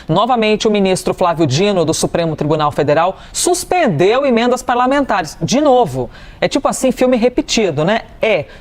Novamente, o ministro Flávio Dino, do Supremo Tribunal Federal, suspendeu emendas parlamentares. De novo. É tipo assim, filme repetido, né?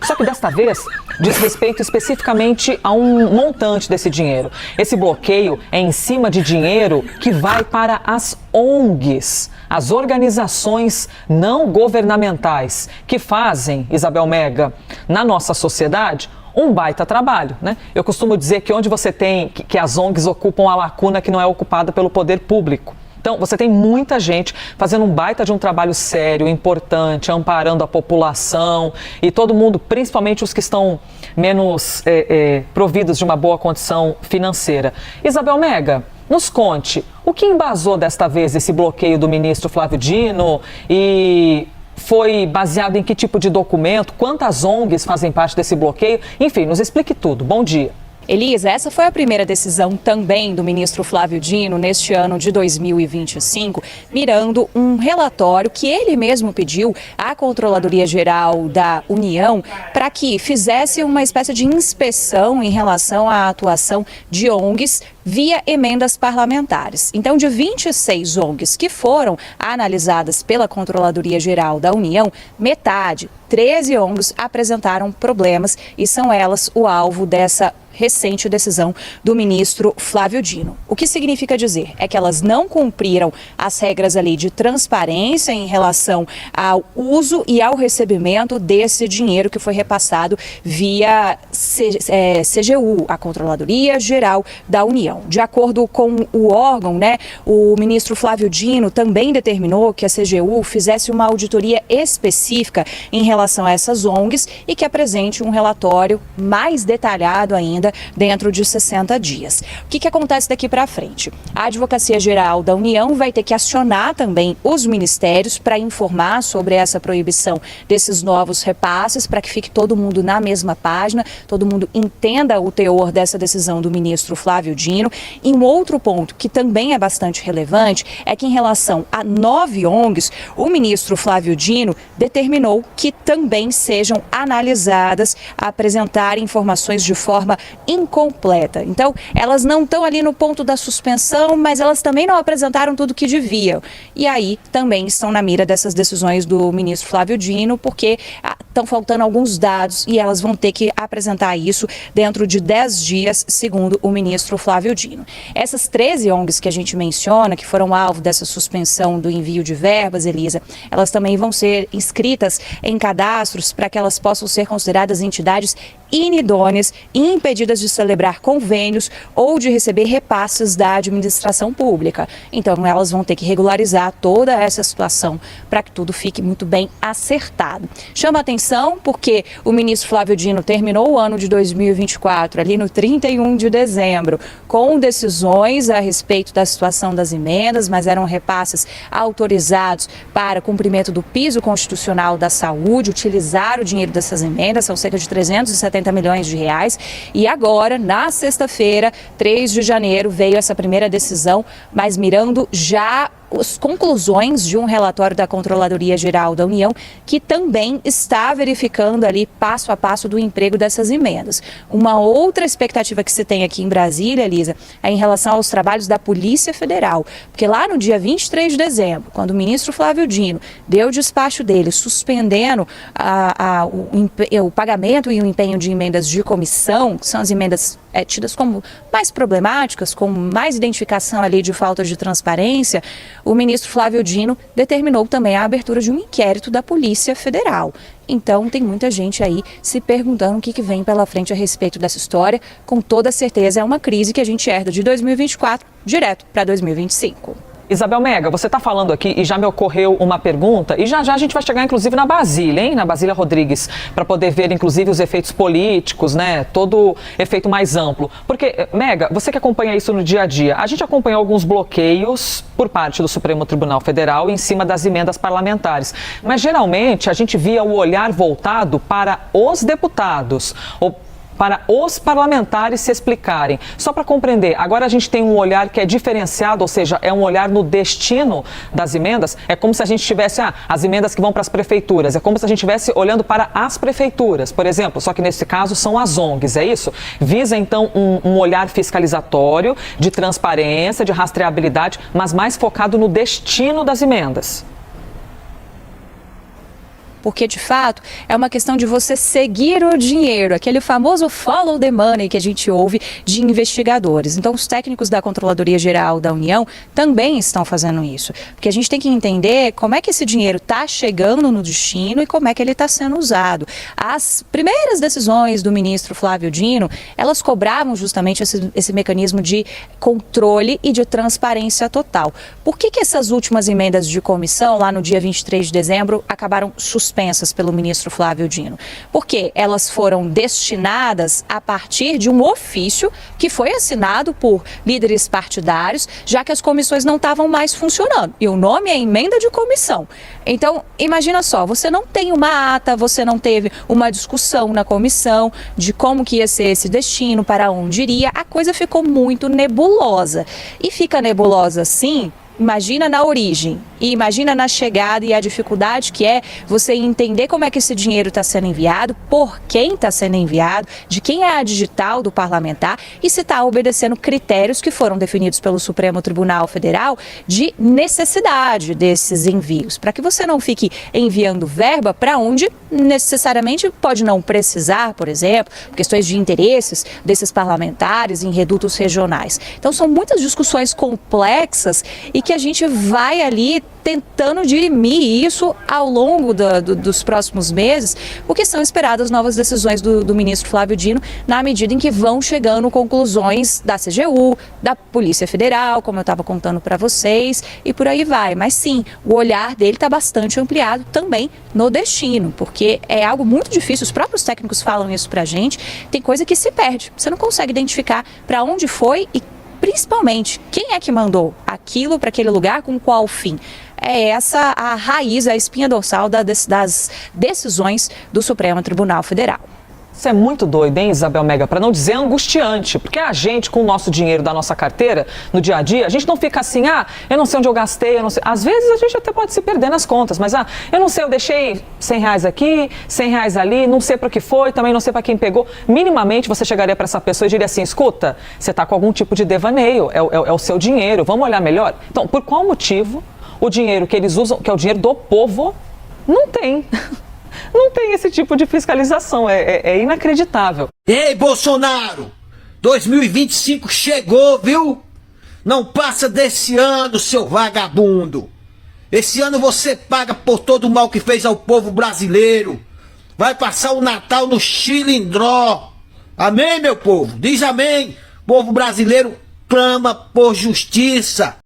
Só que desta vez diz respeito especificamente a um montante desse dinheiro. Esse bloqueio é em cima de dinheiro que vai para as ONGs, as organizações não governamentais, que fazem, Isabel Mega, na nossa sociedade, um baita trabalho, né? Eu costumo dizer que onde você tem, que as ONGs ocupam a lacuna que não é ocupada pelo poder público. Então, você tem muita gente fazendo um baita de um trabalho sério, importante, amparando a população e todo mundo, principalmente os que estão menos providos de uma boa condição financeira. Isabel Mega, nos conte, o que embasou desta vez esse bloqueio do ministro Flávio Dino e foi baseado em que tipo de documento? Quantas ONGs fazem parte desse bloqueio? Enfim, nos explique tudo. Bom dia. Elisa, essa foi a primeira decisão também do ministro Flávio Dino neste ano de 2025, mirando um relatório que ele mesmo pediu à Controladoria Geral da União para que fizesse uma espécie de inspeção em relação à atuação de ONGs via emendas parlamentares. Então, de 26 ONGs que foram analisadas pela Controladoria Geral da União, metade, 13 ONGs apresentaram problemas e são elas o alvo dessa recente decisão do ministro Flávio Dino. O que significa dizer? É que elas não cumpriram as regras ali de transparência em relação ao uso e ao recebimento desse dinheiro que foi repassado via CGU, a Controladoria Geral da União. De acordo com o órgão, o ministro Flávio Dino também determinou que a CGU fizesse uma auditoria específica em relação a essas ONGs e que apresente um relatório mais detalhado ainda dentro de 60 dias. O que acontece daqui para frente? A Advocacia Geral da União vai ter que acionar também os ministérios para informar sobre essa proibição desses novos repasses, para que fique todo mundo na mesma página, todo mundo entenda o teor dessa decisão do ministro Flávio Dino. E um outro ponto que também é bastante relevante é que em relação a 9 ONGs, o ministro Flávio Dino determinou que também sejam analisadas, apresentar informações de forma incompleta. Então, elas não estão ali no ponto da suspensão, mas elas também não apresentaram tudo que deviam. E aí, também estão na mira dessas decisões do ministro Flávio Dino, porque estão faltando alguns dados e elas vão ter que apresentar isso dentro de 10 dias, segundo o ministro Flávio Dino. Essas 13 ONGs que a gente menciona, que foram alvo dessa suspensão do envio de verbas, Elisa, elas também vão ser inscritas em cadastros para que elas possam ser consideradas entidades inidôneas e impedidas de celebrar convênios ou de receber repasses da administração pública. Então, elas vão ter que regularizar toda essa situação para que tudo fique muito bem acertado. Chama atenção porque o ministro Flávio Dino terminou o ano de 2024, ali no 31 de dezembro, com decisões a respeito da situação das emendas, mas eram repasses autorizados para cumprimento do piso constitucional da saúde, utilizar o dinheiro dessas emendas, são cerca de 370 milhões de reais. E agora, na sexta-feira, 3 de janeiro, veio essa primeira decisão, mas mirando já as conclusões de um relatório da Controladoria Geral da União, que também está verificando ali passo a passo do emprego dessas emendas. Uma outra expectativa que se tem aqui em Brasília, Elisa, é em relação aos trabalhos da Polícia Federal, porque lá no dia 23 de dezembro, quando o ministro Flávio Dino deu o despacho dele suspendendo o pagamento e o empenho de emendas de comissão, que são as emendas tidas como mais problemáticas, com mais identificação ali de falta de transparência, o ministro Flávio Dino determinou também a abertura de um inquérito da Polícia Federal. Então, tem muita gente aí se perguntando o que vem pela frente a respeito dessa história. Com toda certeza, é uma crise que a gente herda de 2024 direto para 2025. Isabel Mega, você está falando aqui e já me ocorreu uma pergunta, e já a gente vai chegar inclusive na Basília, hein? Na Basília Rodrigues, para poder ver inclusive os efeitos políticos, todo efeito mais amplo. Porque, Mega, você que acompanha isso no dia a dia, a gente acompanhou alguns bloqueios por parte do Supremo Tribunal Federal em cima das emendas parlamentares, mas geralmente a gente via o olhar voltado para os deputados, ou para os parlamentares se explicarem. Só para compreender, agora a gente tem um olhar que é diferenciado, ou seja, é um olhar no destino das emendas. É como se a gente tivesse as emendas que vão para as prefeituras, é como se a gente estivesse olhando para as prefeituras, por exemplo, só que nesse caso são as ONGs, é isso? Visa então um olhar fiscalizatório, de transparência, de rastreabilidade, mas mais focado no destino das emendas. Porque, de fato, é uma questão de você seguir o dinheiro, aquele famoso follow the money que a gente ouve de investigadores. Então, os técnicos da Controladoria Geral da União também estão fazendo isso. Porque a gente tem que entender como é que esse dinheiro está chegando no destino e como é que ele está sendo usado. As primeiras decisões do ministro Flávio Dino, elas cobravam justamente esse mecanismo de controle e de transparência total. Por que essas últimas emendas de comissão, lá no dia 23 de dezembro, acabaram suspensas pelo ministro Flávio Dino? Porque elas foram destinadas a partir de um ofício que foi assinado por líderes partidários, já que as comissões não estavam mais funcionando. E o nome é emenda de comissão. Então, imagina só, você não tem uma ata, você não teve uma discussão na comissão de como que ia ser esse destino, para onde iria, a coisa ficou muito nebulosa. E fica nebulosa assim. Imagina na origem e imagina na chegada e a dificuldade que é você entender como é que esse dinheiro está sendo enviado, por quem está sendo enviado, de quem é a digital do parlamentar e se está obedecendo critérios que foram definidos pelo Supremo Tribunal Federal de necessidade desses envios, para que você não fique enviando verba para onde necessariamente pode não precisar, por exemplo, questões de interesses desses parlamentares em redutos regionais. Então são muitas discussões complexas e que a gente vai ali tentando dirimir isso ao longo dos próximos meses, porque são esperadas novas decisões do ministro Flávio Dino, na medida em que vão chegando conclusões da CGU, da Polícia Federal, como eu estava contando para vocês, e por aí vai. Mas sim, o olhar dele está bastante ampliado também no destino, porque é algo muito difícil, os próprios técnicos falam isso para a gente, tem coisa que se perde, você não consegue identificar para onde foi e principalmente, quem é que mandou aquilo para aquele lugar, com qual fim? É essa a raiz, a espinha dorsal das decisões do Supremo Tribunal Federal. Isso é muito doido, hein, Isabel Mega? Para não dizer angustiante, porque a gente, com o nosso dinheiro da nossa carteira, no dia a dia, a gente não fica assim, eu não sei onde eu gastei, eu não sei. Às vezes a gente até pode se perder nas contas, mas eu não sei, eu deixei R$100 aqui, R$100 ali, não sei para que foi, também não sei para quem pegou. Minimamente você chegaria para essa pessoa e diria assim, escuta, você está com algum tipo de devaneio, é o seu dinheiro, vamos olhar melhor? Então, por qual motivo o dinheiro que eles usam, que é o dinheiro do povo, não tem? Não tem esse tipo de fiscalização, é inacreditável. Ei, Bolsonaro, 2025 chegou, viu? Não passa desse ano, seu vagabundo. Esse ano você paga por todo o mal que fez ao povo brasileiro. Vai passar o Natal no Chilindró. Amém, meu povo? Diz amém. O povo brasileiro clama por justiça.